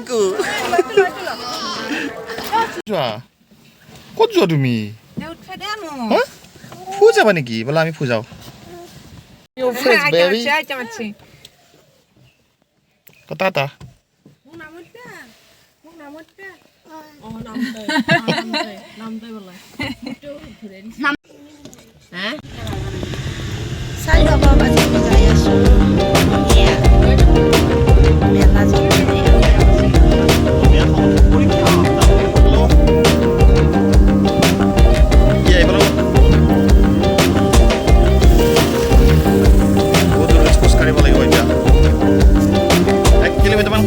টিংকু যোৱা ক'ত যোৱা তুমি ফু যাবা নেকি ব'লা আমি ফু যাওঁ কথা এটা চাই বাবা বাজি যাই আছো মেলা খোজকাঢ়িব লাগিব এতিয়া 1 কিলোমিটাৰমান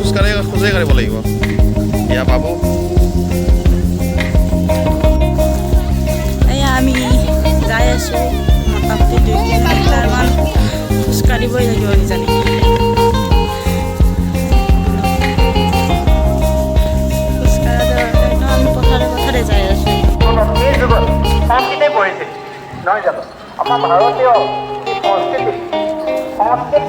খোজেই কাঢ়িব লাগিব এয়া পাব এয়া আমি যাই আছো মোটামুটি 2 কিলোমিটাৰমান খোজকাঢ়িবই লাগিব কিজানি খোজকাঢ়া আমি পথাৰে পথাৰে যাই আছো এই যুগত সংস্কৃতে পঢ়িছে নহয় জানো আমাৰ ভাৰতীয় সংস্কৃতি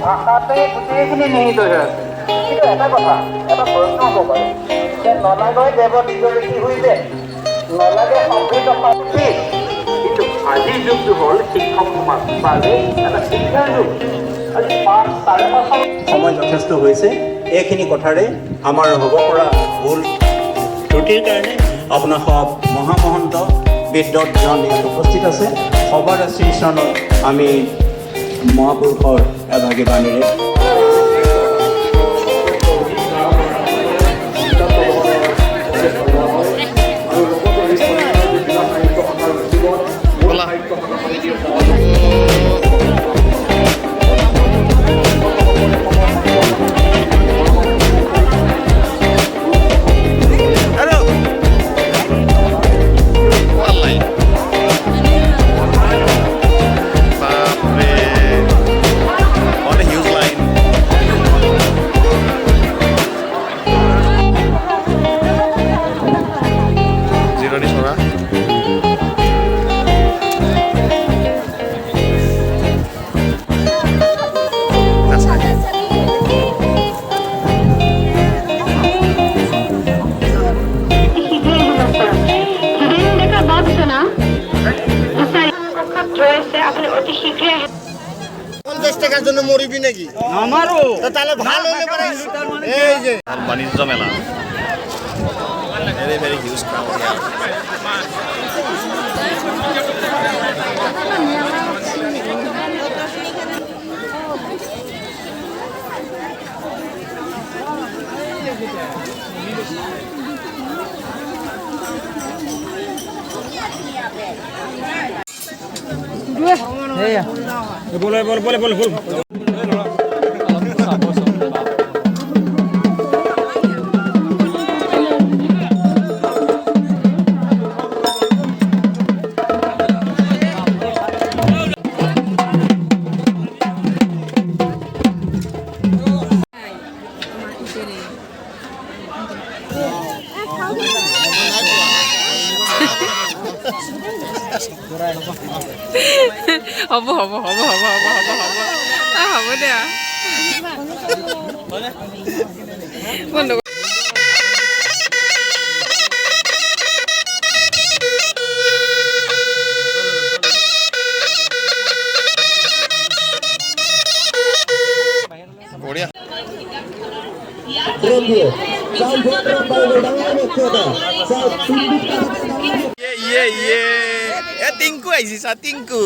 ভাষাতে গোটেইখিনি নিহিত হৈ আছে কিন্তু এটা কথা এটা প্ৰশ্ন হ'ব পাৰে যে নলাগৈ দেৱ নিজৰেখি হৈছে নলাগে সমৃদ্ধ শক্তি কিন্তু আজিৰ যুগটো হ'ল শিক্ষক সমাজ বাবে এটা শিক্ষাৰ যুগ আজি 5-5.5 সময় যথেষ্ট হৈছে এইখিনি কথাৰে আমাৰ হ'ব পৰা ভুল ত্ৰুটিৰ কাৰণে আপোনাৰ সব মহামহন্ত বিদ্যুৎজন ইয়াত উপস্থিত আছে সবাৰ শ্ৰীচৰণত আমি মহাপুৰুষৰ এভাগী বাণীৰে মরিবি নাকি আমারও তাহলে ভালো এই যে বাণিজ্য মেলা ভেরি ভেরি হিউজ ক্রাউড बोल হ'ব দিয়া বন্ধু বঢ়িয়া টিংকু আহিছে টিংকু